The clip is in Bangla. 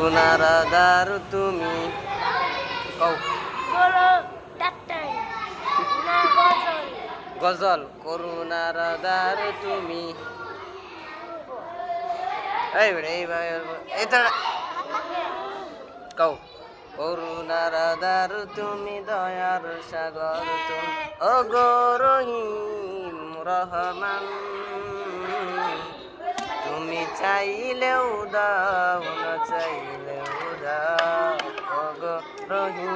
করুণার আধার তুমি কও গজল করুণার আধার তুমি এটা কও করুণার আধার তুমি দয়ার সাগর তুমি ও গো রহিম রহমান তুমি চাইলেও দাও না চাইলেও দাও ও গো রহিম